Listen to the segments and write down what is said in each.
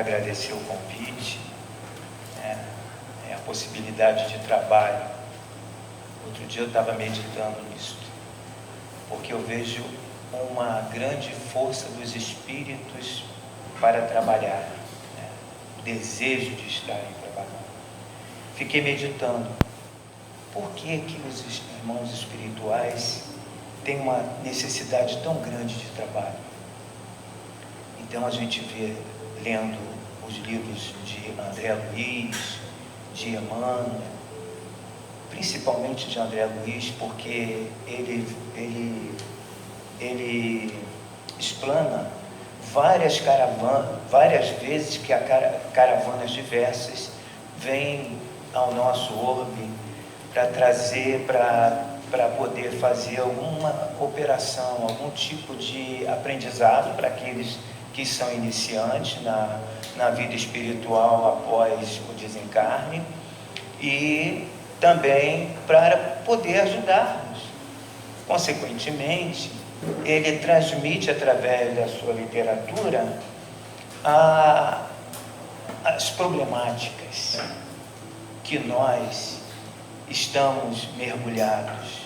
agradecer o convite, né, a possibilidade de trabalho. Outro dia eu estava meditando nisso, porque eu vejo uma grande força dos espíritos para trabalhar, né, o desejo de estarem trabalhando. Fiquei meditando, por que os irmãos espirituais têm uma necessidade tão grande de trabalho? Então a gente vê, lendo os livros de André Luiz, de Emmanuel, principalmente de André Luiz, porque ele explana várias vezes que caravanas diversas vêm ao nosso orbe para trazer, para poder fazer alguma operação, algum tipo de aprendizado para aqueles que são iniciantes na vida espiritual após o desencarne, e também para poder ajudar-nos. Consequentemente, ele transmite através da sua literatura as problemáticas que nós estamos mergulhados,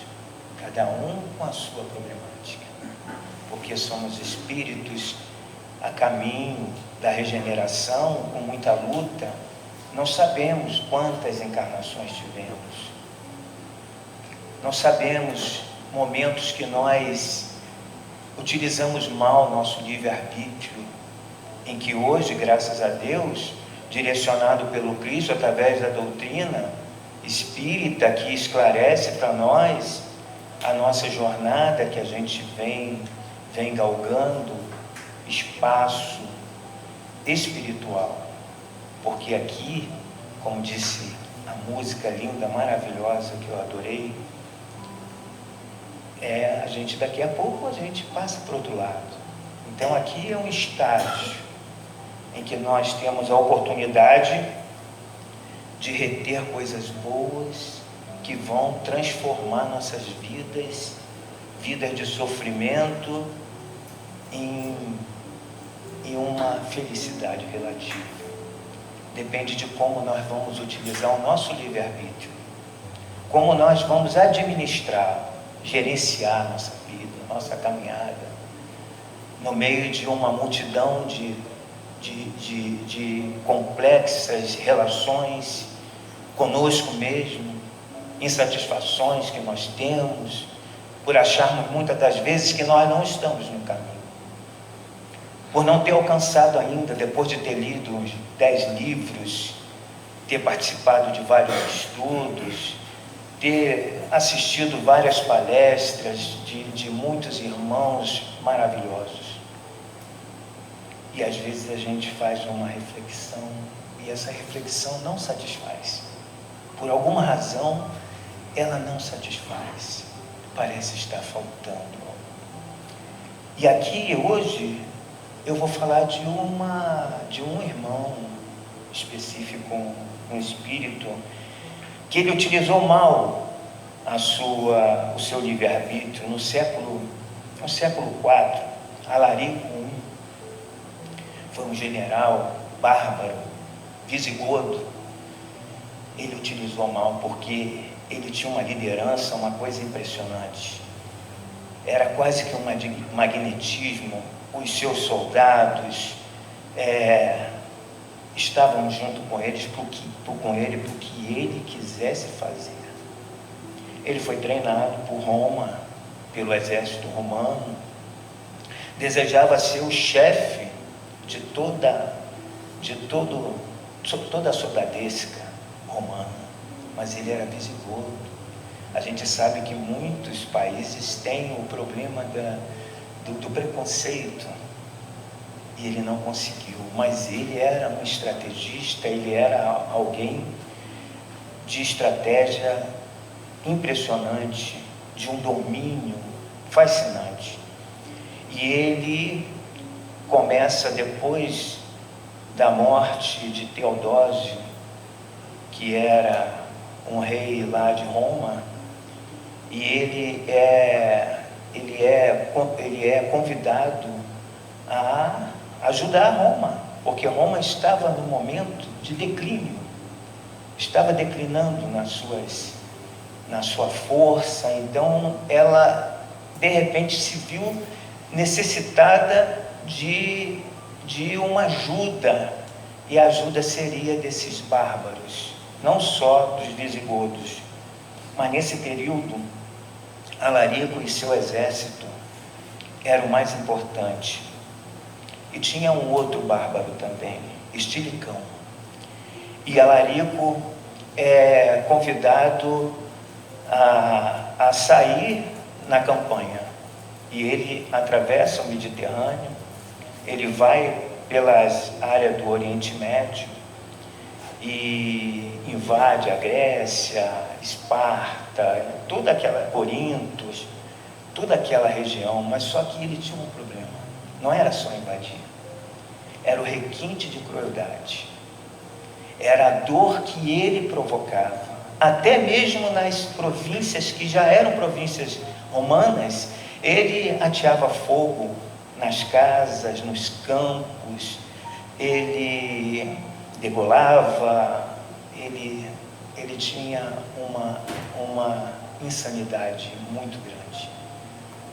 cada um com a sua problemática, porque somos espíritos a caminho da regeneração, com muita luta. Não sabemos quantas encarnações tivemos, não sabemos momentos que nós utilizamos mal nosso livre-arbítrio, em que hoje, graças a Deus, direcionado pelo Cristo através da doutrina espírita, que esclarece para nós a nossa jornada, que a gente vem galgando espaço espiritual, porque aqui, como disse a música linda, maravilhosa, que eu adorei, a gente daqui a pouco a gente passa para o outro lado. Então aqui é um estágio em que nós temos a oportunidade de reter coisas boas que vão transformar nossas vidas de sofrimento em uma felicidade relativa. Depende de como nós vamos utilizar o nosso livre-arbítrio, como nós vamos administrar, gerenciar nossa vida, nossa caminhada, no meio de uma multidão de complexas relações conosco mesmo, insatisfações que nós temos, por acharmos muitas das vezes que nós não estamos no caminho, por não ter alcançado ainda, depois de ter lido uns 10 livros, ter participado de vários estudos, ter assistido várias palestras de muitos irmãos maravilhosos. E às vezes a gente faz uma reflexão e essa reflexão não satisfaz. Por alguma razão, ela não satisfaz. Parece estar faltando. E aqui hoje eu vou falar de um irmão específico, um espírito, que ele utilizou mal o seu livre-arbítrio no século IV, Alarico I. Foi um general bárbaro, visigodo. Ele utilizou mal porque ele tinha uma liderança, uma coisa impressionante. Era quase que um magnetismo. Os seus soldados estavam junto com ele para o que ele quisesse fazer. Ele foi treinado por Roma, pelo exército romano, desejava ser o chefe de toda a soldadesca romana, mas ele era visigodo. A gente sabe que muitos países têm o problema do preconceito, e ele não conseguiu, mas ele era um estrategista, ele era alguém de estratégia impressionante, de um domínio fascinante. E ele começa, depois da morte de Teodósio, que era um rei lá de Roma, e ele é convidado a ajudar Roma, porque Roma estava num momento de declínio, estava declinando na sua força. Então ela de repente se viu necessitada de uma ajuda, e a ajuda seria desses bárbaros, não só dos visigodos, mas nesse período Alarico e seu exército eram o mais importante. E tinha um outro bárbaro também, Estilicão. E Alarico é convidado a sair na campanha. E ele atravessa o Mediterrâneo, ele vai pelas áreas do Oriente Médio e invade a Grécia, Esparta, toda aquela, Corintos, toda aquela região. Mas só que ele tinha um problema, não era só invadir, era o requinte de crueldade, era a dor que ele provocava, até mesmo nas províncias que já eram províncias romanas. Ele ateava fogo nas casas, nos campos, ele degolava, ele tinha uma insanidade muito grande,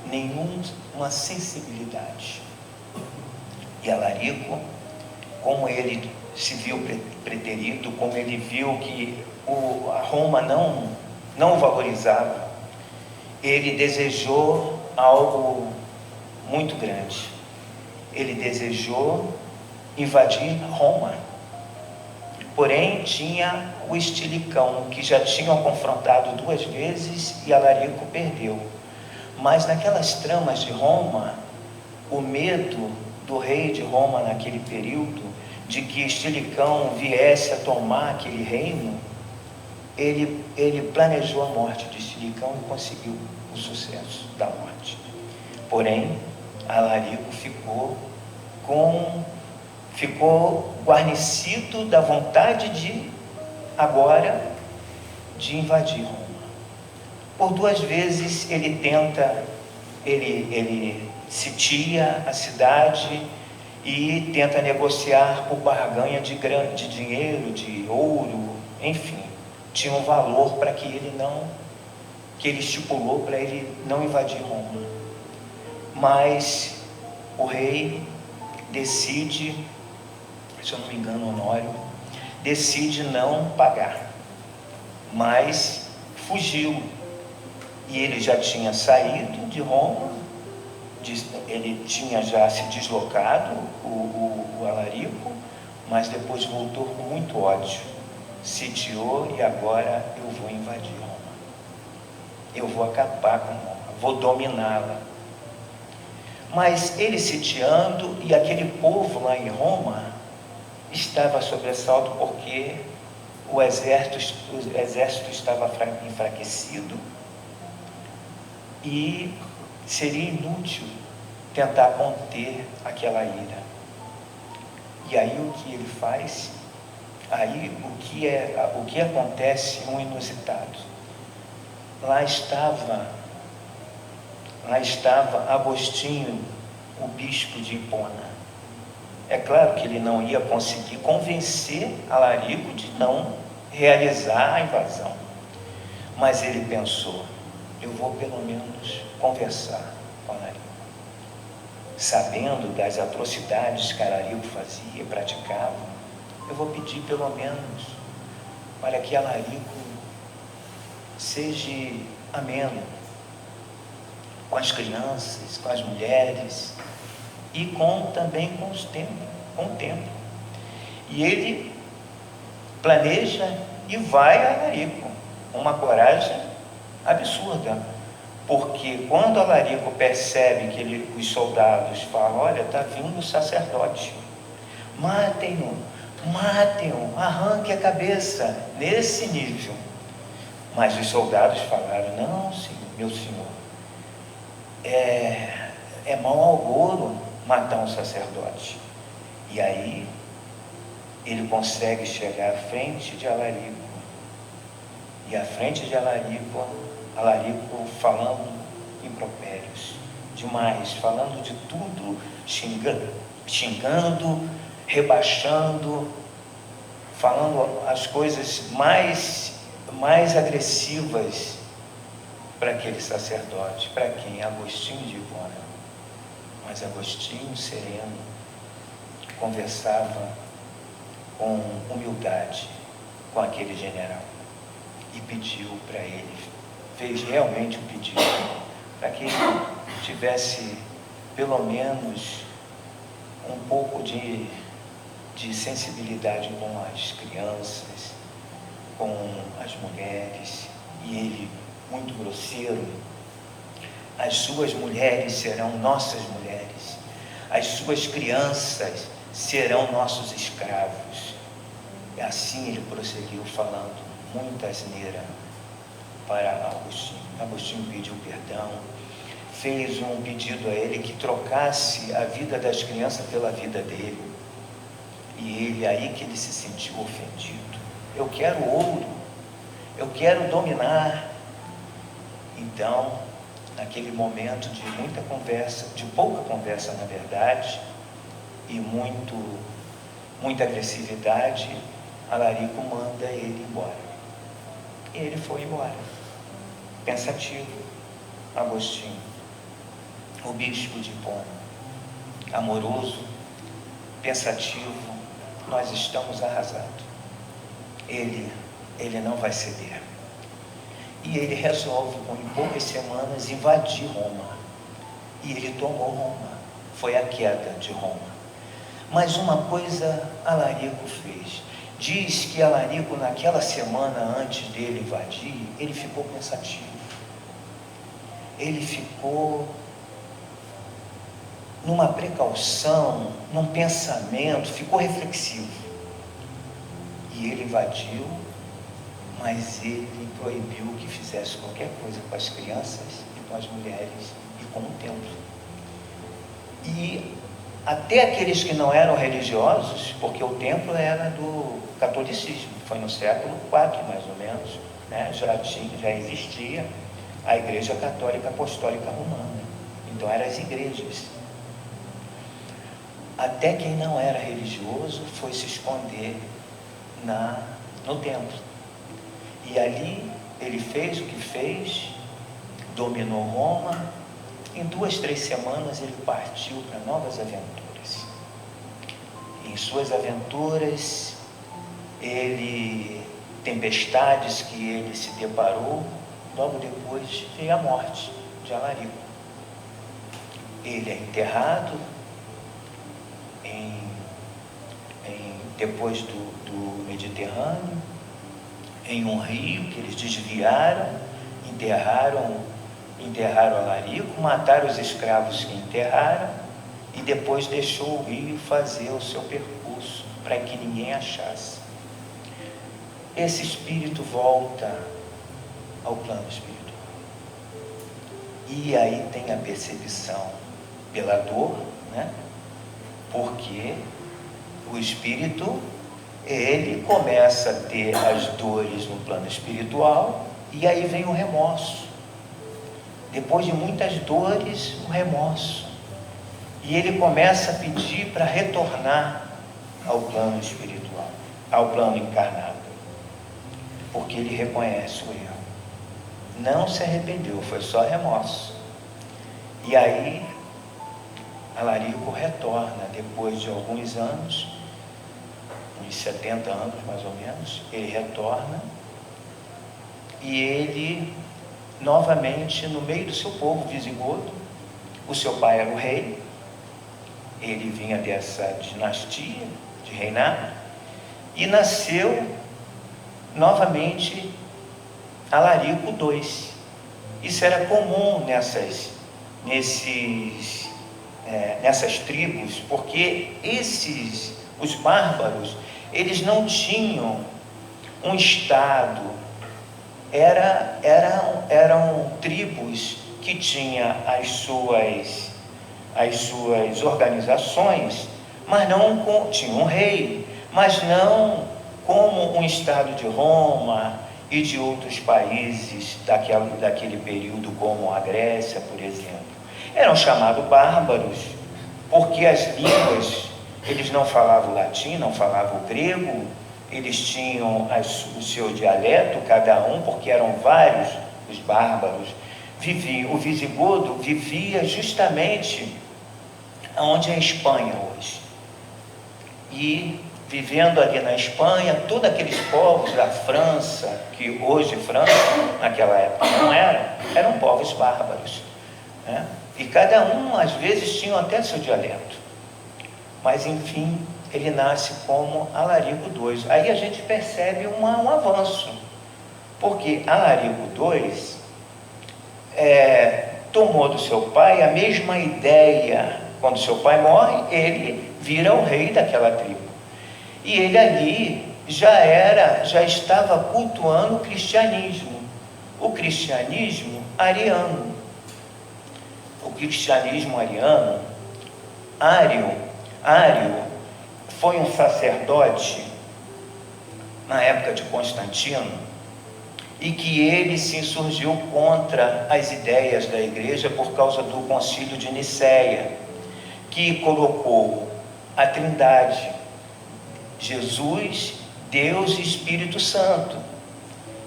nenhuma sensibilidade. E Alarico, como ele se viu preterido, como ele viu que a Roma não o valorizava, ele desejou algo muito grande. Ele desejou invadir Roma. Porém, tinha o Estilicão, que já tinham confrontado 2 vezes e Alarico perdeu. Mas naquelas tramas de Roma, o medo do rei de Roma naquele período, de que Estilicão viesse a tomar aquele reino, ele planejou a morte de Estilicão e conseguiu o sucesso da morte. Porém, Alarico ficou guarnecido da vontade de invadir Roma. Por 2 vezes ele sitia a cidade e tenta negociar por barganha de dinheiro, de ouro, enfim, tinha um valor para que ele estipulou para ele não invadir Roma. Mas o rei decide, se eu não me engano, Honório, decide não pagar, mas fugiu. E ele já tinha saído de Roma, ele tinha já se deslocado, o Alarico, mas depois voltou com muito ódio, sitiou, e agora eu vou invadir Roma, eu vou acabar com Roma, vou dominá-la. Mas ele sitiando, e aquele povo lá em Roma estava sobressalto, porque o exército estava enfraquecido e seria inútil tentar conter aquela ira. E aí o que ele faz? Aí o que acontece um inusitado. Lá estava Agostinho, o bispo de Hipona. É claro que ele não ia conseguir convencer Alarico de não realizar a invasão, mas ele pensou: eu vou pelo menos conversar com Alarico, sabendo das atrocidades que Alarico fazia, praticava. Eu vou pedir pelo menos para que Alarico seja ameno com as crianças, com as mulheres e também com o tempo. E ele planeja e vai a Alarico, uma coragem absurda, porque quando Alarico percebe que os soldados falam: olha, está vindo o sacerdote, matem-no, arranque a cabeça, nesse nível. Mas os soldados falaram: não, senhor, meu senhor, é mau agouro matar um sacerdote. E aí ele consegue chegar à frente de Alarico, e à frente de Alarico falando impropérios demais, falando de tudo, xingando, rebaixando, falando as coisas mais agressivas para aquele sacerdote. Para quem? Agostinho de Hipona. Mas Agostinho, sereno, conversava com humildade com aquele general e pediu para ele, fez realmente um pedido para que ele tivesse pelo menos um pouco de sensibilidade com as crianças, com as mulheres. E ele, muito grosseiro: as suas mulheres serão nossas mulheres, as suas crianças serão nossos escravos. E assim ele prosseguiu, falando muita asneira para Agostinho. Agostinho pediu perdão, fez um pedido a ele que trocasse a vida das crianças pela vida dele. E ele, aí que ele se sentiu ofendido: eu quero ouro, eu quero dominar. Então, naquele momento de muita conversa, de pouca conversa na verdade, e muita agressividade, Alarico manda ele embora. E ele foi embora, pensativo. Agostinho, o bispo de Hipona, amoroso, pensativo: nós estamos arrasados. Ele não vai ceder. E ele resolve, em poucas semanas, invadir Roma. E ele tomou Roma. Foi a queda de Roma. Mas uma coisa Alarico fez. Diz que Alarico, naquela semana antes dele invadir, ele ficou pensativo. Ele ficou numa precaução, num pensamento, ficou reflexivo. E ele invadiu, mas ele proibiu que fizesse qualquer coisa com as crianças e com as mulheres e com o templo. E até aqueles que não eram religiosos, porque o templo era do catolicismo, foi no século IV mais ou menos, né? Já existia a Igreja Católica Apostólica Romana. Então eram as igrejas. Até quem não era religioso foi se esconder no templo. E ali ele fez o que fez, dominou Roma. Em 2, 3 semanas ele partiu para novas aventuras. Em suas aventuras, tempestades que ele se deparou, logo depois veio a morte de Alarico. Ele é enterrado depois do Mediterrâneo, em um rio que eles desviaram, enterraram Alarico, mataram os escravos que enterraram e depois deixou o rio fazer o seu percurso para que ninguém achasse. Esse espírito volta ao plano espiritual. E aí tem a percepção pela dor, né? Porque o espírito, ele começa a ter as dores no plano espiritual e aí vem o remorso. Depois de muitas dores, o remorso. E ele começa a pedir para retornar ao plano espiritual, ao plano encarnado. Porque ele reconhece o erro. Não se arrependeu, foi só remorso. E aí, Alarico retorna, depois de alguns anos, uns 70 anos mais ou menos, ele retorna e ele, novamente, no meio do seu povo visigodo, o seu pai era o rei, ele vinha dessa dinastia de reinado, e nasceu novamente Alarico II. Isso era comum nessas tribos, porque os bárbaros, eles não tinham um estado, eram tribos que tinham as suas organizações, mas não tinham um rei, mas não como um estado de Roma e de outros países daquele período, como a Grécia, por exemplo. Eram chamados bárbaros porque as línguas Eles não falavam latim, não falavam grego, eles tinham o seu dialeto, cada um, porque eram vários os bárbaros. O visigodo vivia justamente onde é a Espanha hoje. E vivendo ali na Espanha, todos aqueles povos da França, que hoje França, naquela época não eram povos bárbaros, né? E cada um, às vezes, tinha até seu dialeto. Mas, enfim, ele nasce como Alarico II. Aí a gente percebe um avanço, porque Alarico II tomou do seu pai a mesma ideia. Quando seu pai morre, ele vira o rei daquela tribo. E ele ali já estava cultuando o cristianismo ariano. O cristianismo ariano, Ário, foi um sacerdote na época de Constantino, e que ele se insurgiu contra as ideias da igreja por causa do concílio de Nicéia, que colocou a Trindade, Jesus, Deus e Espírito Santo.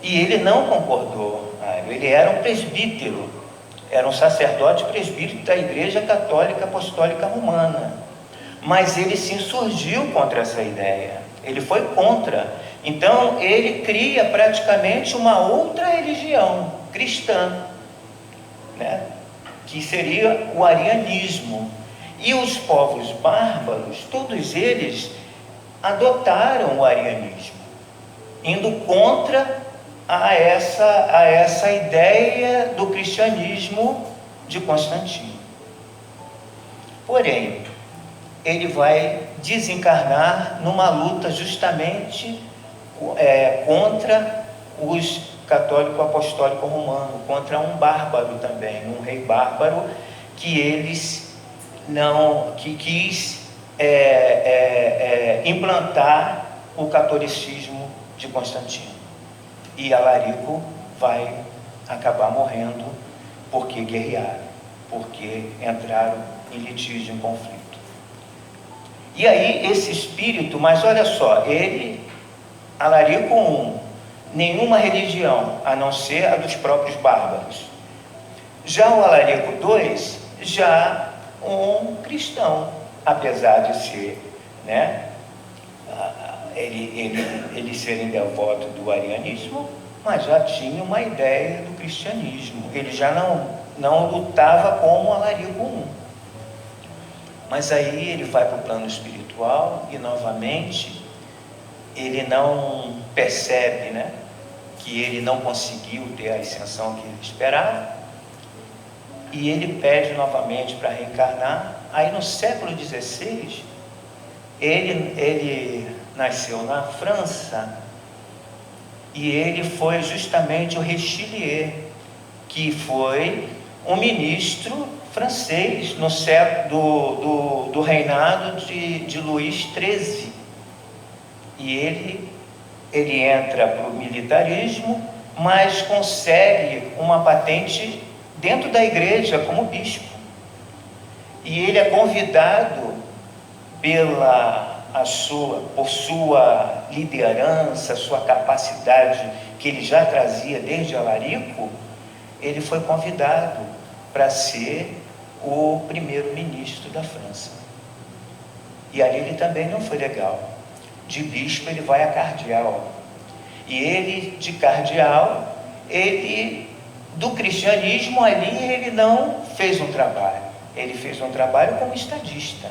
E ele não concordou. Ele era um presbítero, era um sacerdote presbítero da Igreja Católica Apostólica Romana. Mas ele se insurgiu contra essa ideia, ele foi contra. Então ele cria praticamente uma outra religião cristã, né? Que seria o arianismo. E os povos bárbaros, todos eles adotaram o arianismo, indo contra essa ideia do cristianismo de Constantino. Porém, ele vai desencarnar numa luta justamente contra os católicos apostólicos romanos, contra um bárbaro também, um rei bárbaro que quis implantar o catolicismo de Constantino. E Alarico vai acabar morrendo porque guerrearam, porque entraram em litígio, em conflito. E aí esse espírito, mas olha só, Alarico I, nenhuma religião, a não ser a dos próprios bárbaros. Já o Alarico II, já um cristão, apesar de ser, né, ele ser devoto do arianismo, mas já tinha uma ideia do cristianismo. Ele já não lutava como Alarico I. Mas aí ele vai para o plano espiritual e novamente ele não percebe, né, que ele não conseguiu ter a ascensão que ele esperava, e ele pede novamente para reencarnar. Aí no século XVI ele nasceu na França, e ele foi justamente o Richelieu, que foi um ministro francês no século do reinado de Luís XIII. E ele entra para o militarismo, mas consegue uma patente dentro da igreja como bispo. E ele é convidado por sua liderança, sua capacidade que ele já trazia desde Alarico. Ele foi convidado para ser o primeiro-ministro da França. E ali ele também não foi legal. De bispo ele vai a cardeal. E ele, de cardeal, do cristianismo ali, ele não fez um trabalho. Ele fez um trabalho como estadista,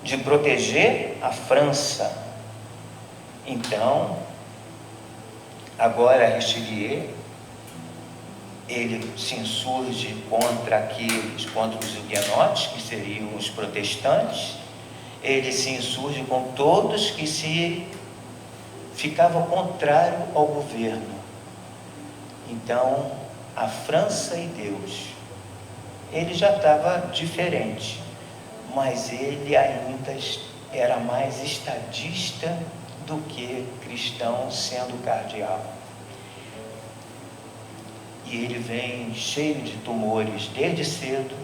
de proteger a França. Então, agora Richelieu, ele se insurge contra os huguenotes, que seriam os protestantes. Ele se insurge com todos que ficavam contrário ao governo. Então, a França e Deus, ele já estava diferente, mas ele ainda era mais estadista do que cristão, sendo cardeal. E ele vem cheio de tumores desde cedo,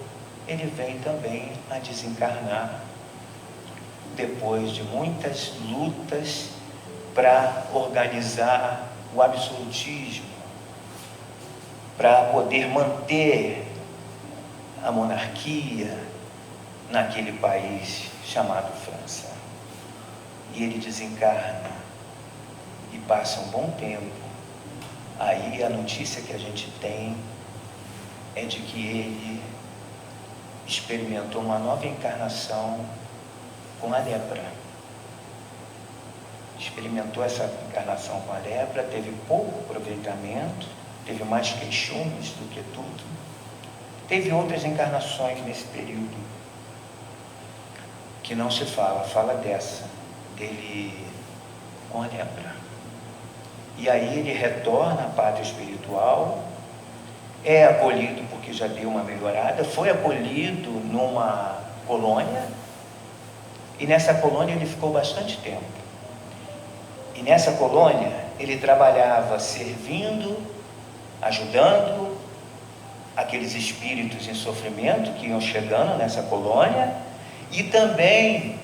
ele vem também a desencarnar depois de muitas lutas para organizar o absolutismo, para poder manter a monarquia naquele país chamado França. E ele desencarna e passa um bom tempo. Aí a notícia que a gente tem é de que ele experimentou uma nova encarnação com a lepra. Experimentou essa encarnação com a lepra, teve pouco aproveitamento, teve mais queixumes do que tudo. Teve outras encarnações nesse período que não se fala dessa, dele com a lepra. E aí ele retorna à pátria espiritual, é acolhido porque já deu uma melhorada, foi acolhido numa colônia, e nessa colônia ele ficou bastante tempo. E nessa colônia ele trabalhava servindo, ajudando aqueles espíritos em sofrimento que iam chegando nessa colônia, e também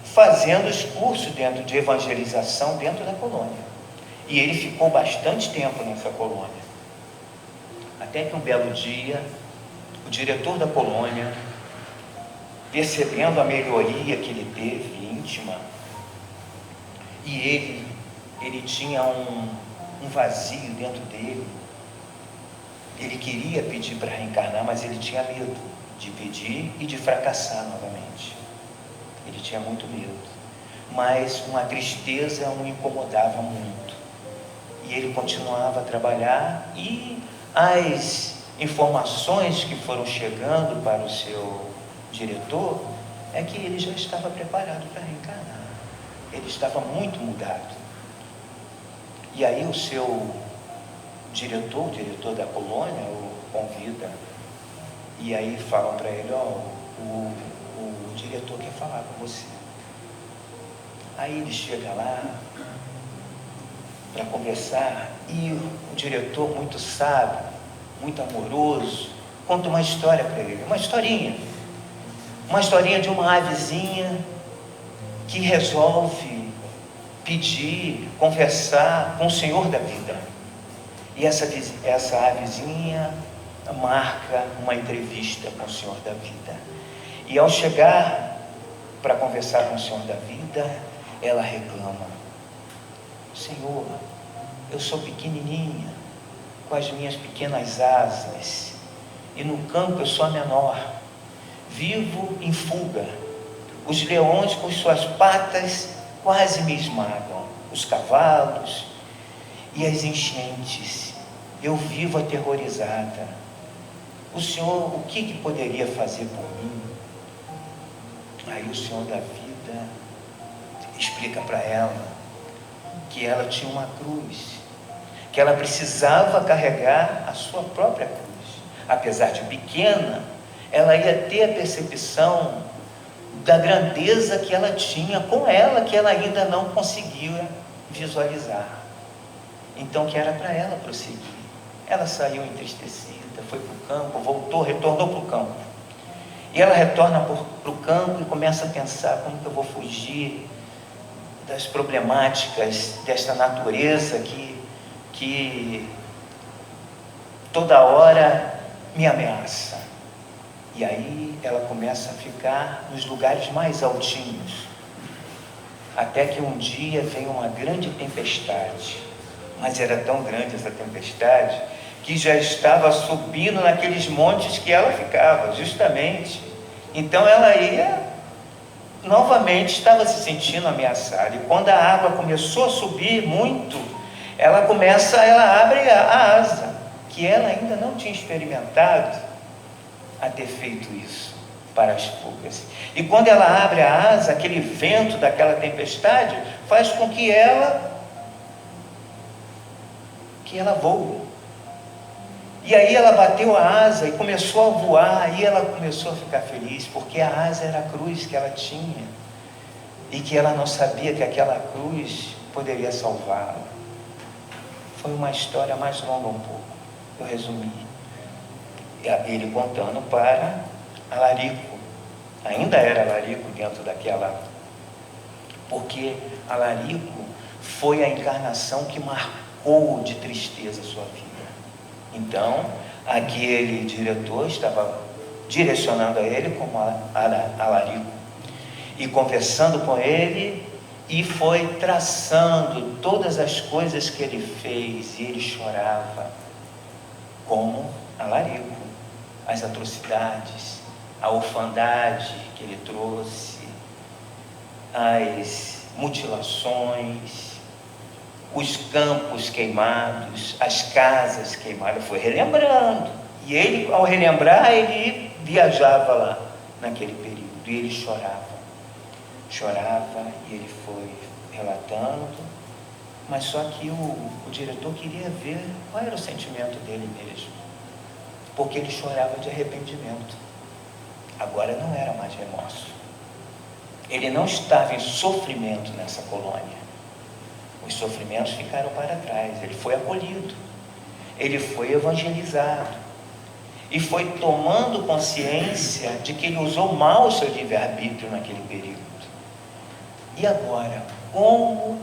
fazendo os cursos dentro de evangelização dentro da colônia. E ele ficou bastante tempo nessa colônia. Até que um belo dia, o diretor da colônia, percebendo a melhoria que ele teve íntima, e ele tinha um vazio dentro dele. Ele queria pedir para reencarnar, mas ele tinha medo de pedir e de fracassar novamente. Ele tinha muito medo. Mas uma tristeza o incomodava muito. E ele continuava a trabalhar, e as informações que foram chegando para o seu diretor é que ele já estava preparado para reencarnar. Ele estava muito mudado. E aí o seu diretor, o diretor da colônia, o convida, e aí falam para ele: o diretor quer falar com você. Aí ele chega lá para conversar, e o diretor, muito sábio, muito amoroso, conta uma história para ele, uma historinha de uma avezinha que resolve pedir, conversar com o Senhor da vida. E essa avezinha marca uma entrevista com o Senhor da vida. E ao chegar para conversar com o Senhor da vida, ela reclama: Senhor, eu sou pequenininha, com as minhas pequenas asas, e no campo eu sou a menor, vivo em fuga, os leões com suas patas quase me esmagam, os cavalos e as enchentes, eu vivo aterrorizada. O Senhor, o que poderia fazer por mim? Aí o Senhor da vida explica para ela que ela tinha uma cruz, que ela precisava carregar a sua própria cruz. Apesar de pequena, ela ia ter a percepção da grandeza que ela tinha com ela, que ela ainda não conseguia visualizar. Então, que era para ela prosseguir. Ela saiu entristecida, foi para o campo, retornou para o campo. E ela retorna para o campo e começa a pensar: como que eu vou fugir das problemáticas desta natureza que toda hora me ameaça. E aí ela começa a ficar nos lugares mais altinhos, até que um dia vem uma grande tempestade. Mas era tão grande essa tempestade que já estava subindo naqueles montes que ela ficava, justamente. Então ela novamente estava se sentindo ameaçada. E quando a água começou a subir muito, ela abre a asa, que ela ainda não tinha experimentado a ter feito isso para as fugas. E quando ela abre a asa, aquele vento daquela tempestade faz com que ela voe. E aí ela bateu a asa e começou a voar, e ela começou a ficar feliz, porque a asa era a cruz que ela tinha, e que ela não sabia que aquela cruz poderia salvá-la. Foi uma história mais longa um pouco, eu resumi. Ele contando para Alarico, ainda era Alarico dentro daquela porque Alarico foi a encarnação que marcou de tristeza a sua vida. Então, aquele diretor estava direcionando a ele como Alarico e conversando com ele, e foi traçando todas as coisas que ele fez, e ele chorava como Alarico, as atrocidades, a orfandade que ele trouxe, as mutilações, os campos queimados, as casas queimadas. Foi relembrando, e ele, ao relembrar, ele viajava lá naquele período, e ele chorava, e ele foi relatando, mas só que o diretor queria ver qual era o sentimento dele mesmo, porque ele chorava de arrependimento. Agora não era mais remorso. Ele não estava em sofrimento nessa colônia. Os sofrimentos ficaram para trás. Ele foi acolhido, ele foi evangelizado, e foi tomando consciência de que ele usou mal o seu livre-arbítrio naquele período. E agora, como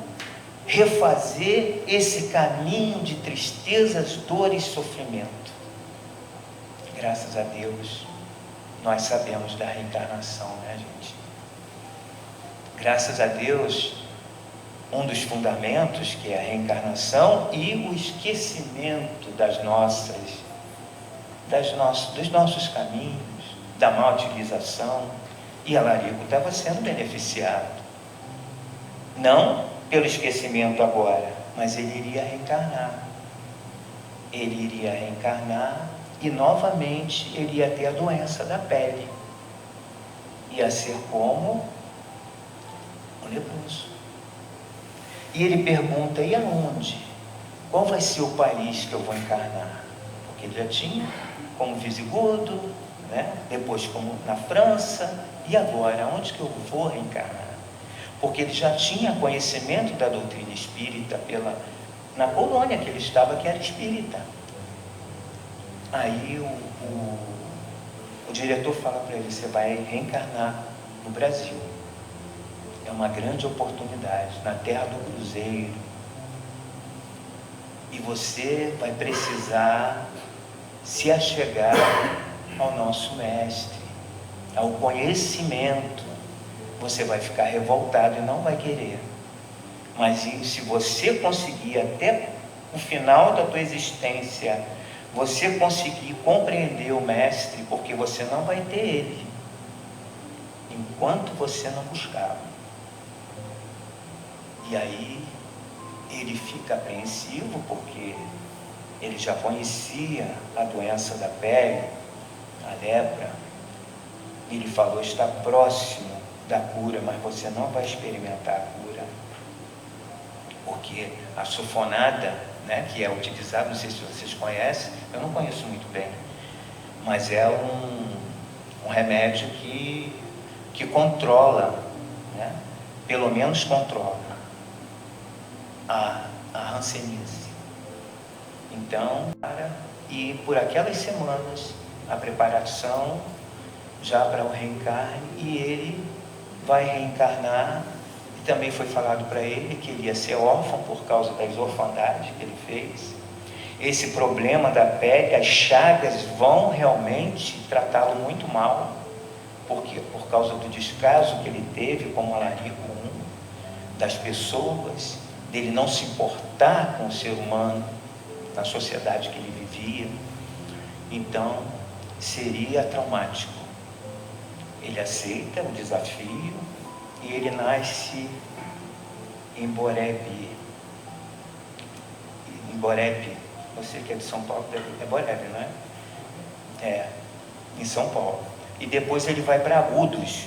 refazer esse caminho de tristezas, dores e sofrimento? Graças a Deus, nós sabemos da reencarnação, né, gente? Graças a Deus, um dos fundamentos, que é a reencarnação e o esquecimento dos nossos caminhos, da má utilização. E Alarico estava sendo beneficiado, não pelo esquecimento agora, mas ele iria reencarnar. Ele iria reencarnar e novamente ele ia ter a doença da pele. Ia ser como um leproso. E ele pergunta: e aonde? Qual vai ser o país que eu vou encarnar? Porque ele já tinha como visigodo, né? Depois como na França, e agora, onde que eu vou reencarnar? Porque ele já tinha conhecimento da doutrina espírita na colônia que ele estava, que era espírita. Aí o diretor fala para ele: você vai reencarnar no Brasil. É uma grande oportunidade, na terra do cruzeiro. E você vai precisar se achegar ao nosso mestre, ao conhecimento. Você vai ficar revoltado e não vai querer. Mas se você conseguir até o final da tua existência, você conseguir compreender o mestre, porque você não vai ter ele enquanto você não buscar. E aí ele fica apreensivo, porque ele já conhecia a doença da pele, a lepra. Ele falou: está próximo da cura, mas você não vai experimentar a cura, porque a sulfonada, né, que é utilizada, não sei se vocês conhecem, eu não conheço muito bem, mas é um remédio que controla, né, pelo menos controla a hanseníase. Então, e por aquelas semanas, a preparação já para o reencarne, e ele vai reencarnar. E também foi falado para ele que ele ia ser órfão por causa das orfandades que ele fez. Esse problema da pele, as chagas vão realmente tratá-lo muito mal, porque por causa do descaso que ele teve como Alarico I, das pessoas, dele não se importar com o ser humano na sociedade que ele vivia. Então seria traumático. Ele aceita o desafio e ele nasce em Borebi. Você que é de São Paulo, é Borebi, não é? É, em São Paulo. E depois ele vai para Agudos,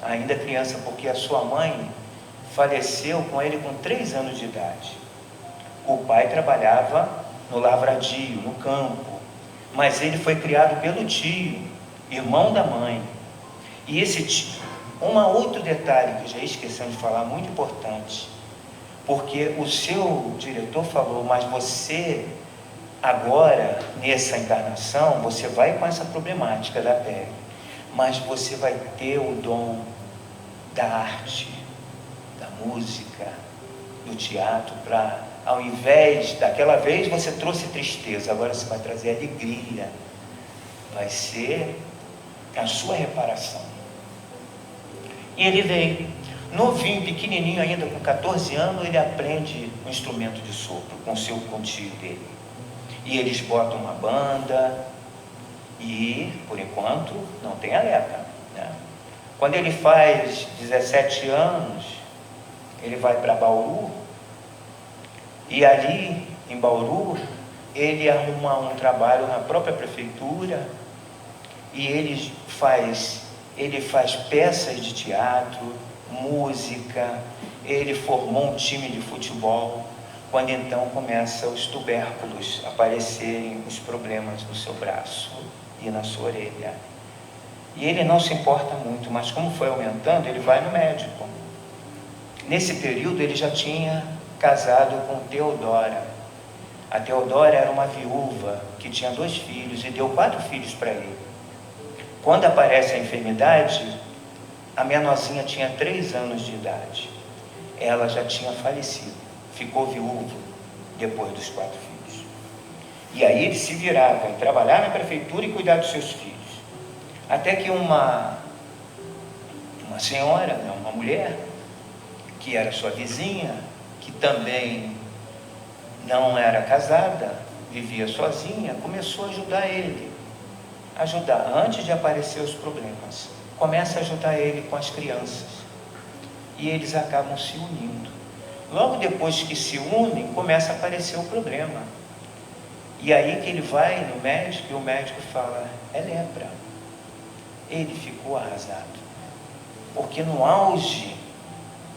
ainda criança, porque a sua mãe faleceu com ele com 3 anos de idade. O pai trabalhava no lavradio, no campo, mas ele foi criado pelo tio, irmão da mãe. E esse tio, outro detalhe que eu já esqueci de falar, muito importante, porque o seu diretor falou: mas você agora, nessa encarnação, você vai com essa problemática da pele, mas você vai ter o dom da arte. da música, do teatro, para, ao invés daquela vez você trouxe tristeza, agora você vai trazer alegria, vai ser a sua reparação. E ele veio, novinho, pequenininho ainda, com 14 anos, ele aprende um instrumento de sopro com o tio dele. E eles botam uma banda e, por enquanto, não tem a lepra, né? Quando ele faz 17 anos, ele vai para Bauru, e ali em Bauru ele arruma um trabalho na própria prefeitura, e ele faz peças de teatro, música, ele formou um time de futebol, quando então começam os tubérculos a aparecerem, os problemas no seu braço e na sua orelha. E ele não se importa muito, mas como foi aumentando, ele vai no médico. Nesse período ele já tinha casado com Teodora. A Teodora era uma viúva que tinha 2 filhos e deu 4 filhos para ele. Quando aparece a enfermidade, a menorzinha tinha 3 anos de idade. Ela já tinha falecido, ficou viúva depois dos 4 filhos. E aí ele se virava em trabalhar na prefeitura e cuidar dos seus filhos. Até que uma senhora, né, uma mulher, que era sua vizinha, que também não era casada, vivia sozinha, começou a ajudar ele. Ajudar antes de aparecer os problemas. Começa a ajudar ele com as crianças. E eles acabam se unindo. Logo depois que se unem, começa a aparecer o problema. E aí que ele vai no médico e o médico fala, é lepra. Ele ficou arrasado. Porque no auge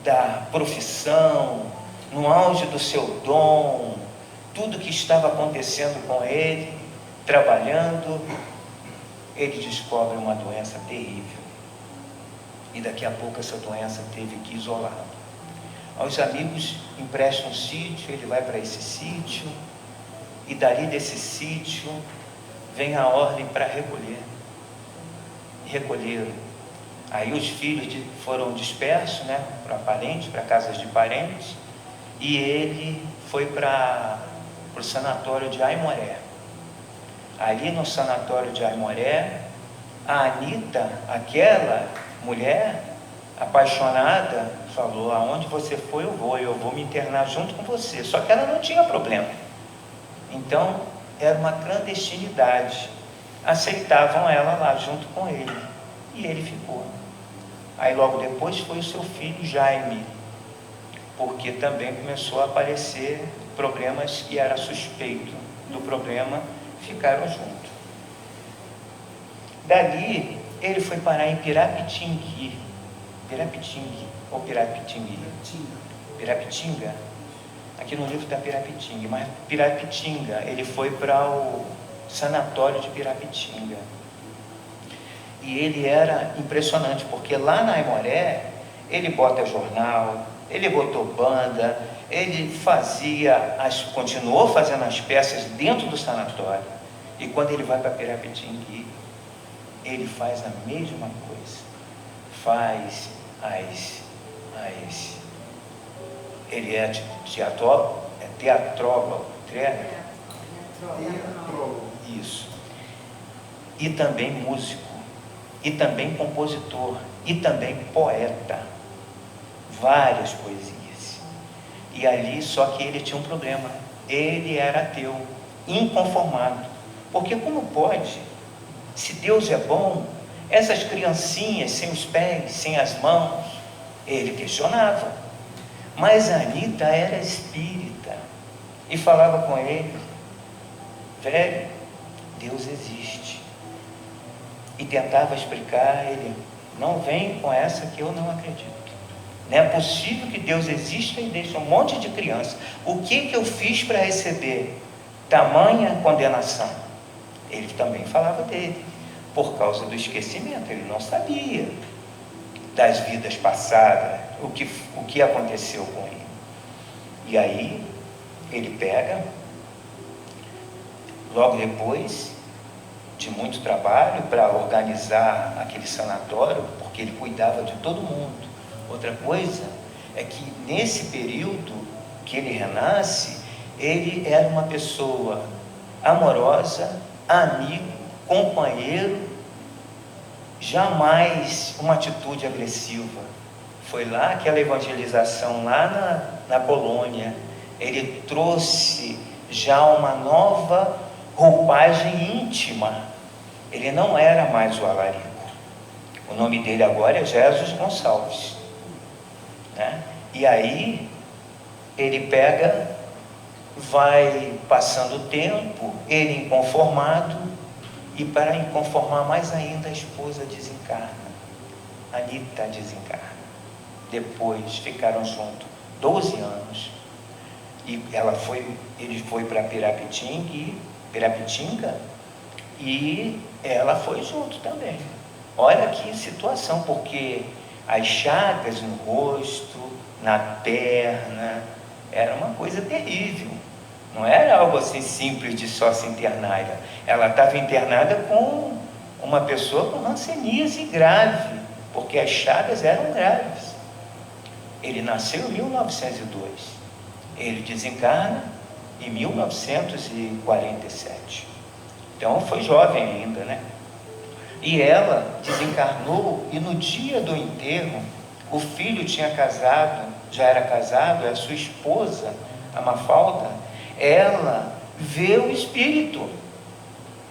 da profissão, no auge do seu dom, tudo que estava acontecendo com ele, trabalhando, ele descobre uma doença terrível. E daqui a pouco essa doença teve que isolá-lo. Aos amigos emprestam um sítio, ele vai para esse sítio, e dali desse sítio vem a ordem para recolhê-lo. Aí os filhos foram dispersos, né, para parentes, para casas de parentes, e ele foi para o sanatório de Aimoré. Ali no sanatório de Aimoré, a Anita, aquela mulher apaixonada, falou, aonde você foi eu vou me internar junto com você. Só que ela não tinha problema. Então, era uma clandestinidade. Aceitavam ela lá junto com ele. E ele ficou. Aí logo depois foi o seu filho Jaime, porque também começou a aparecer problemas e era suspeito do problema, ficaram juntos. Dali, ele foi parar em Pirapitingui, ou Pirapitinga, aqui no livro está Pirapitinga, mas Pirapitinga, ele foi para o sanatório de Pirapitinga. E ele era impressionante, porque lá na Aimoré, ele bota jornal, ele botou banda, ele continuou fazendo as peças dentro do sanatório. E quando ele vai para Pirapitingui, ele faz a mesma coisa. Ele é teatrólogo. Isso. E também músico. E também compositor. E também poeta. Várias poesias. E ali, só que ele tinha um problema. Ele era ateu, inconformado. Porque como pode, se Deus é bom, essas criancinhas sem os pés, sem as mãos, ele questionava. Mas a Anita era espírita e falava com ele, velho, Deus existe. E tentava explicar, ele, não vem com essa que eu não acredito. Não é possível que Deus exista e deixe um monte de criança. O que eu fiz para receber tamanha condenação? Ele também falava dele, por causa do esquecimento. Ele não sabia das vidas passadas, o que aconteceu com ele. E aí, ele pega, logo depois de muito trabalho para organizar aquele sanatório, porque ele cuidava de todo mundo. Outra coisa é que nesse período que ele renasce, ele era uma pessoa amorosa, amigo, companheiro, jamais uma atitude agressiva. Foi lá aquela evangelização lá na colônia, ele trouxe já uma nova roupagem íntima. Ele não era mais o alarico. O nome dele agora é Jesus Gonçalves, né? E aí ele pega, vai passando o tempo, ele inconformado, e para inconformar mais ainda, a esposa desencarna. Anita desencarna. Depois ficaram juntos 12 anos. E ele foi para Pirapitinga, e ela foi junto também. Olha que situação, porque as chagas no rosto, na perna, era uma coisa terrível. Não era algo assim simples de só se internar. Ela estava internada com uma pessoa com hanseníase grave, porque as chagas eram graves. Ele nasceu em 1902. Ele desencarna em 1947. Então foi jovem ainda, né? E ela desencarnou, e no dia do enterro, o filho tinha casado, já era casado, a sua esposa, a Mafalda, ela vê o espírito.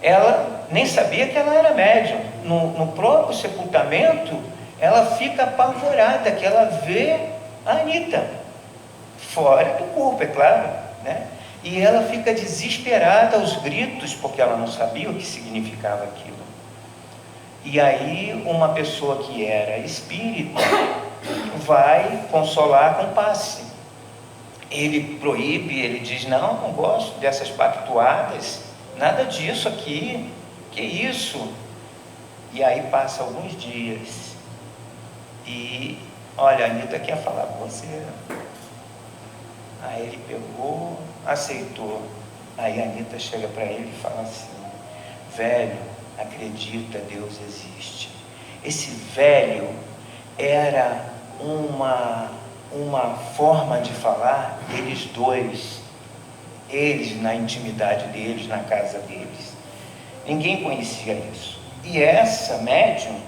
Ela nem sabia que ela era médium. No próprio sepultamento, ela fica apavorada, que ela vê a Anita, fora do corpo, é claro, né? E ela fica desesperada aos gritos, porque ela não sabia o que significava aquilo. E aí uma pessoa que era espírita vai consolar com passe. Ele proíbe, ele diz, não gosto dessas pactuadas, nada disso aqui, que isso? E aí passa alguns dias, e olha, a Anita quer falar com você. Aí ele pegou, aceitou. Aí a Anita chega para ele e fala assim: velho, acredita, Deus existe. Esse velho era uma forma de falar deles dois, eles na intimidade deles, na casa deles. Ninguém conhecia isso. E essa médium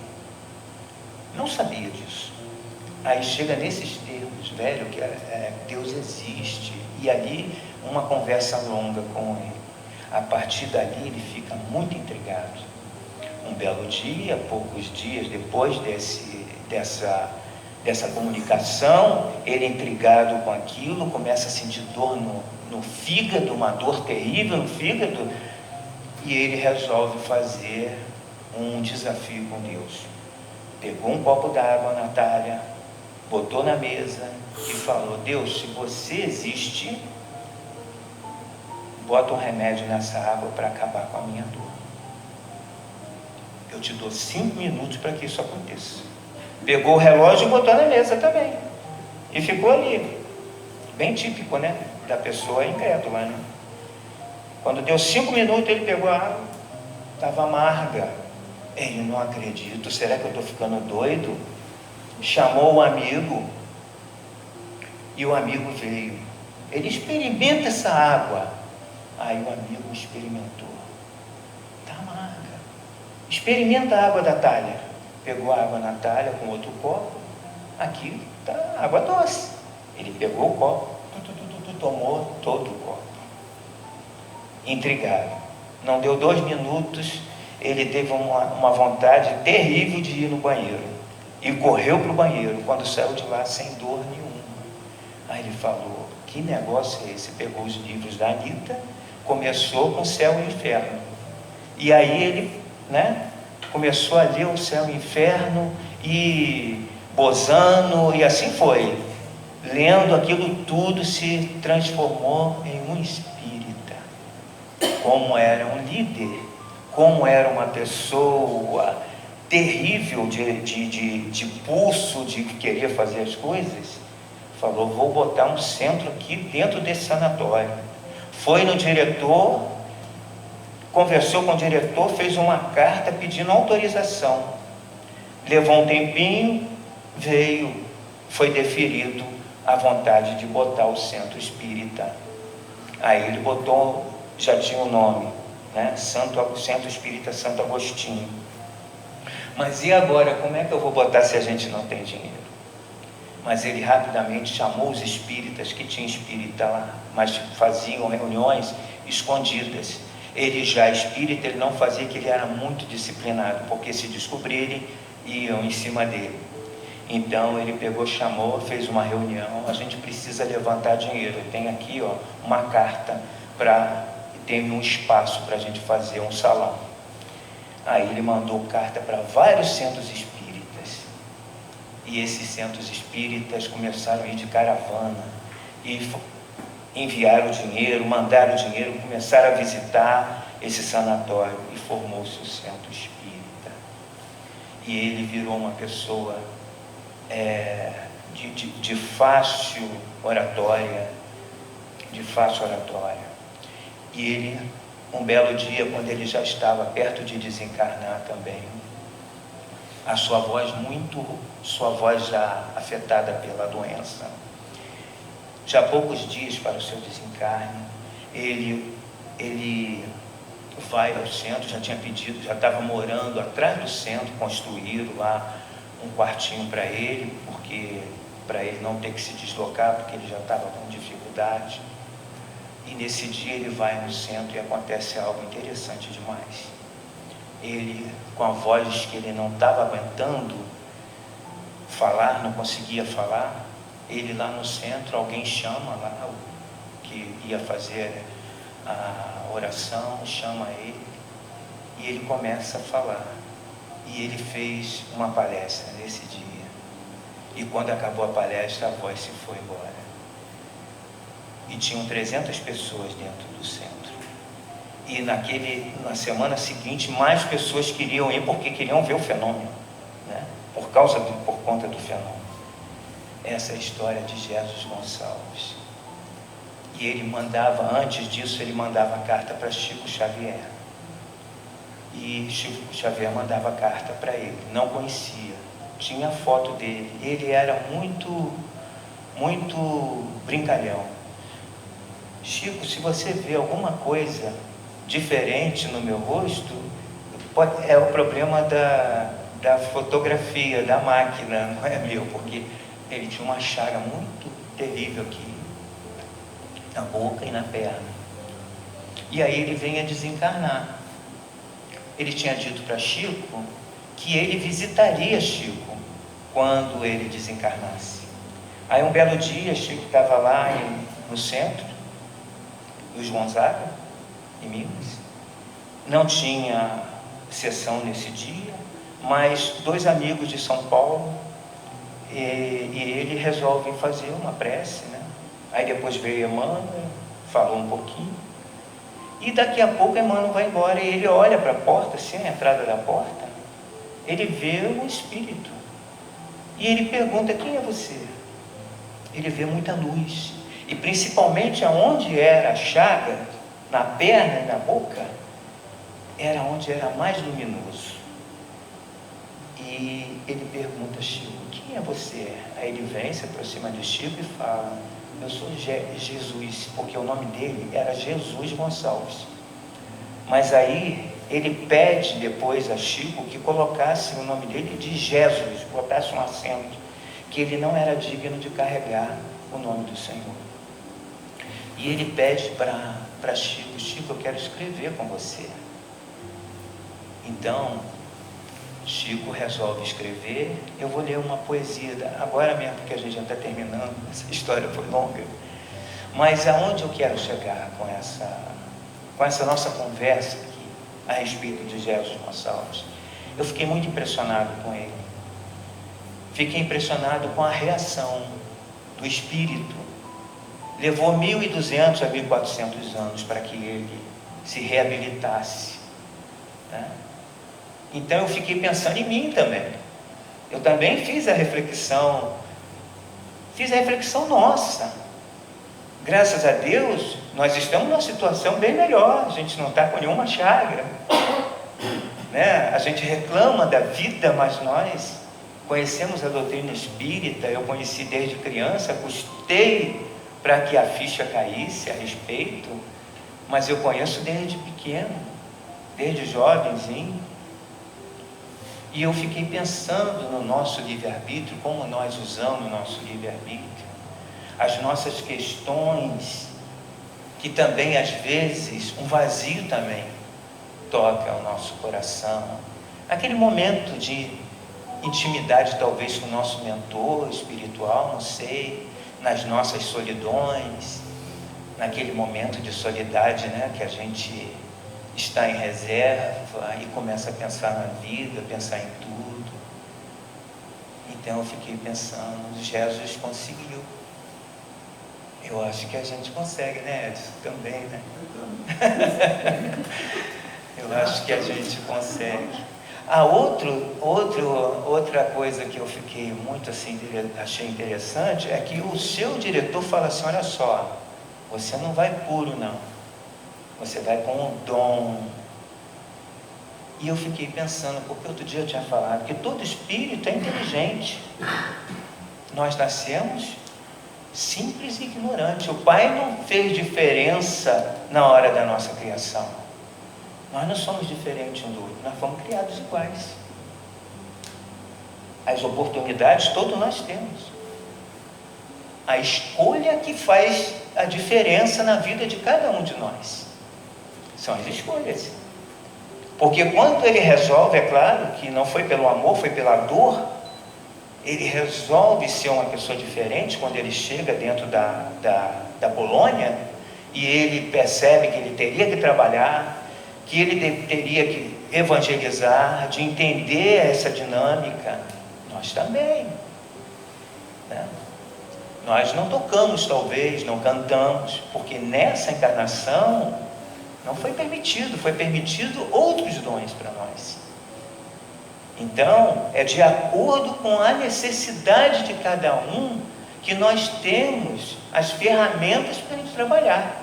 não sabia disso. Aí chega nesses termos, velho, que Deus existe. E ali uma conversa longa com ele. A partir dali ele fica muito intrigado. Um belo dia, poucos dias depois dessa comunicação, ele intrigado com aquilo, começa a sentir dor no fígado, uma dor terrível no fígado, e ele resolve fazer um desafio com Deus. Pegou um copo d'água, Natália, botou na mesa e falou: Deus, se você existe, bota um remédio nessa água para acabar com a minha dor. Eu te dou 5 minutos para que isso aconteça. Pegou o relógio e botou na mesa também. E ficou ali. Bem típico, né? Da pessoa incrédula, né? Quando deu 5 minutos, ele pegou a água. Estava amarga. Ele: não acredito, será que eu estou ficando doido? Chamou o amigo. E o amigo veio. Ele: experimenta essa água. Aí o amigo experimentou. Está amarga. Experimenta a água da talha. Pegou a água na talha com outro copo. Aqui está água doce. Ele pegou o copo, tomou todo o copo. Intrigado. Não deu 2 minutos, ele teve uma vontade terrível de ir no banheiro. E correu para o banheiro. Quando saiu de lá, sem dor nenhuma. Aí ele falou: que negócio é esse? Pegou os livros da Anita, começou com o céu e o inferno. E aí ele, começou a ler o céu e o inferno, e Bozano, e assim foi. Lendo aquilo tudo, se transformou em um espírita. Como era um líder, como era uma pessoa terrível de pulso, de querer fazer as coisas. Falou: vou botar um centro aqui dentro desse sanatório. Foi no diretor, conversou com o diretor, fez uma carta pedindo autorização. Levou um tempinho, veio, foi deferido a vontade de botar o centro espírita. Aí ele botou, já tinha o nome, né? Centro Espírita Santo Agostinho. Mas e agora, como é que eu vou botar se a gente não tem dinheiro? Mas ele rapidamente chamou os espíritas, que tinha espírita lá, mas faziam reuniões escondidas. Ele já espírita, ele não fazia, que ele era muito disciplinado, porque se descobrirem, iam em cima dele. Então ele pegou, chamou, fez uma reunião. A gente precisa levantar dinheiro. Tem aqui, ó, uma carta tem um espaço para a gente fazer um salão. Aí ele mandou carta para vários centros espíritas. E esses centros espíritas começaram a ir de caravana e enviaram dinheiro, mandaram dinheiro, começaram a visitar esse sanatório e formou-se o centro espírita. E ele virou uma pessoa de fácil oratória, E ele, um belo dia, quando ele já estava perto de desencarnar também, a sua voz já afetada pela doença, já há poucos dias para o seu desencarne, ele vai ao centro, já tinha pedido, já estava morando atrás do centro, construíram lá um quartinho para ele não ter que se deslocar, porque ele já estava com dificuldade. E nesse dia ele vai no centro e acontece algo interessante demais. Ele, com a voz que ele não estava aguentando falar, não conseguia falar, ele lá no centro, alguém chama lá, que ia fazer a oração, chama ele, e ele começa a falar. E ele fez uma palestra nesse dia. E quando acabou a palestra, a voz se foi embora. E tinham 300 pessoas dentro do centro. E na semana seguinte, mais pessoas queriam ir, porque queriam ver o fenômeno, né? Por conta do fenômeno. Essa é a história de Jesus Gonçalves. E ele mandava, antes disso, ele mandava carta para Chico Xavier. E Chico Xavier mandava carta para ele, não conhecia, tinha a foto dele, ele era muito brincalhão. Chico, se você vê alguma coisa diferente no meu rosto, é o problema da fotografia, da máquina, não é meu, porque ele tinha uma chaga muito terrível aqui, na boca e na perna. E aí ele vem a desencarnar. Ele tinha dito para Chico que ele visitaria Chico quando ele desencarnasse. Aí um belo dia, Chico estava lá no centro, Luiz Gonzaga, em Minas. Não tinha sessão nesse dia, mas 2 amigos de São Paulo, e ele resolve fazer uma prece, né? Aí depois veio Emmanuel, falou um pouquinho. E daqui a pouco Emmanuel vai embora e ele olha para a porta, assim, a entrada da porta, ele vê um espírito. E ele pergunta: quem é você? Ele vê muita luz. E principalmente aonde era a chaga, na perna e na boca, era onde era mais luminoso. E ele pergunta: Chico, quem é você? Aí ele vem, se aproxima de Chico e fala: eu sou Jesus, porque o nome dele era Jesus Gonçalves. Mas aí ele pede depois a Chico que colocasse o nome dele de Jesus, botasse um acento, que ele não era digno de carregar o nome do Senhor. E ele pede para Chico: Chico, eu quero escrever com você. Então Chico resolve escrever. Eu vou ler uma poesia agora mesmo, porque a gente já está terminando, essa história foi longa. Mas aonde eu quero chegar com essa nossa conversa aqui a respeito de Jesus Gonçalves? Eu fiquei muito impressionado com ele. Fiquei impressionado com a reação do espírito. Levou 1.200 a 1.400 anos para que ele se reabilitasse, né? Então eu fiquei pensando em mim também. Eu também fiz a reflexão nossa. Graças a Deus, nós estamos numa situação bem melhor. A gente não está com nenhuma chaga, né? A gente reclama da vida, mas nós conhecemos a doutrina espírita, eu conheci desde criança, custei para que a ficha caísse a respeito, mas eu conheço desde pequeno, desde jovenzinho. E eu fiquei pensando no nosso livre-arbítrio, como nós usamos o nosso livre-arbítrio, as nossas questões, que também às vezes um vazio também toca o nosso coração. Aquele momento de intimidade talvez com o nosso mentor espiritual, não sei, nas nossas solidões, naquele momento de soledade, né, que a gente está em reserva e começa a pensar na vida, pensar em tudo. Então eu fiquei pensando, Jesus conseguiu. Eu acho que a gente consegue, né, Edson? Também, né? Eu acho que a gente consegue. Outra coisa que eu fiquei muito assim, achei interessante, é que o seu diretor fala assim, olha só, você não vai puro não, você vai com um dom. E eu fiquei pensando, porque outro dia eu tinha falado, que todo espírito é inteligente. Nós nascemos simples e ignorantes. O Pai não fez diferença na hora da nossa criação. Nós não somos diferentes um do outro, nós fomos criados iguais. As oportunidades todos nós temos. A escolha que faz a diferença na vida de cada um de nós. São as escolhas. Porque quando ele resolve, é claro que não foi pelo amor, foi pela dor, ele resolve ser uma pessoa diferente quando ele chega dentro da Polônia e ele percebe que ele teria que trabalhar, que ele teria que evangelizar, de entender essa dinâmica. Nós também, né? Nós não tocamos talvez, não cantamos, porque nessa encarnação não foi permitido outros dons para nós. Então, é de acordo com a necessidade de cada um que nós temos as ferramentas para a gente trabalhar.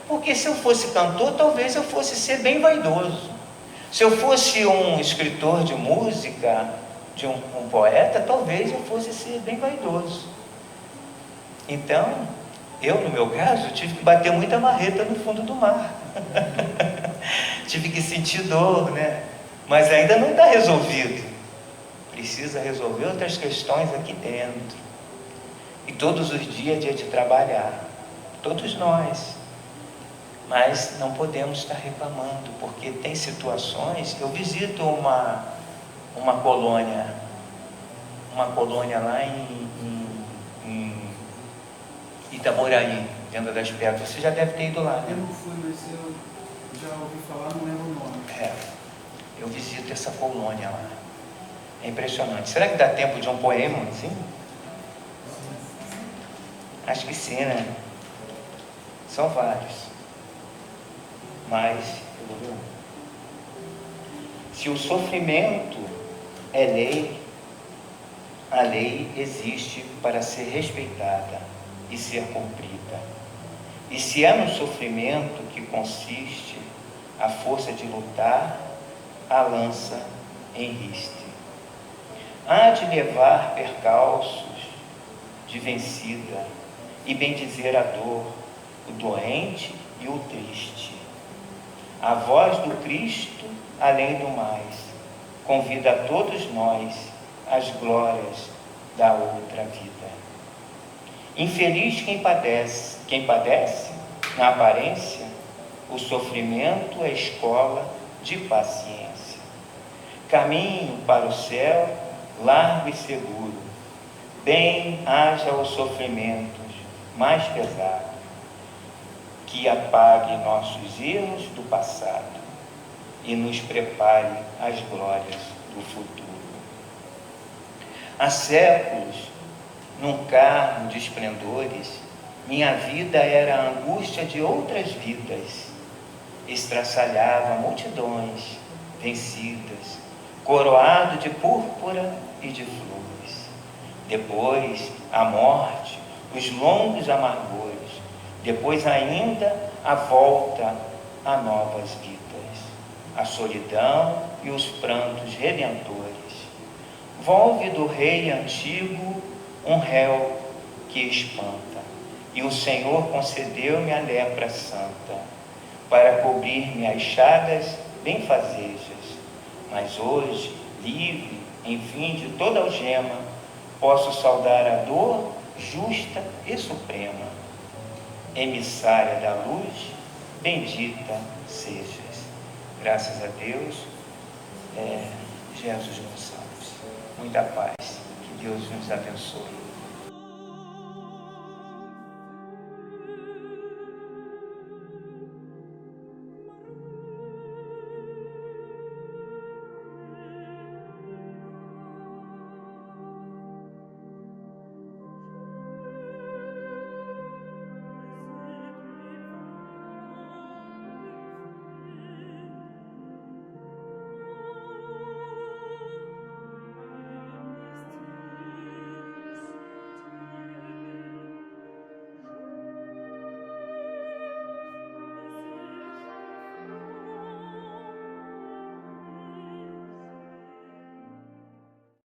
Porque se eu fosse cantor, talvez eu fosse ser bem vaidoso. Se eu fosse um escritor de música, de um poeta, talvez eu fosse ser bem vaidoso. Então, eu no meu caso, tive que bater muita marreta no fundo do mar. Tive que sentir dor, né? Mas ainda não está resolvido. Precisa resolver outras questões aqui dentro. E todos os dias é dia de trabalhar. Todos nós. Mas não podemos estar reclamando, porque tem situações. Eu visito uma colônia lá em Itaboraí, Venda das Pedras. Você já deve ter ido lá, né? Eu não fui, mas eu já ouvi falar, não lembro o nome. Eu visito essa colônia lá. É impressionante. Será que dá tempo de um poema assim? Acho que sim, né? São vários. Mas, se o sofrimento é lei, a lei existe para ser respeitada e ser cumprida. E se é no sofrimento que consiste a força de lutar, a lança enriste. Há de levar percalços de vencida e bendizer a dor, o doente e o triste. A voz do Cristo, além do mais, convida a todos nós às glórias da outra vida. Infeliz quem padece, na aparência, o sofrimento é escola de paciência. Caminho para o céu, largo e seguro, bem haja os sofrimentos mais pesados, que apague nossos erros do passado e nos prepare às glórias do futuro. Há séculos, num carro de esplendores, minha vida era a angústia de outras vidas, estraçalhava multidões vencidas, coroado de púrpura e de flores. Depois, a morte, os longos amargores, depois ainda a volta a novas vidas, a solidão e os prantos redentores, Volve do rei antigo um réu que espanta, e o Senhor concedeu-me a lepra santa, para cobrir-me as chagas benfazejas. Mas hoje, livre, enfim, de toda algema, posso saudar a dor justa e suprema. Emissária da luz, bendita sejas. Graças a Deus, Jesus Gonçalves. Muita paz. Que Deus nos abençoe.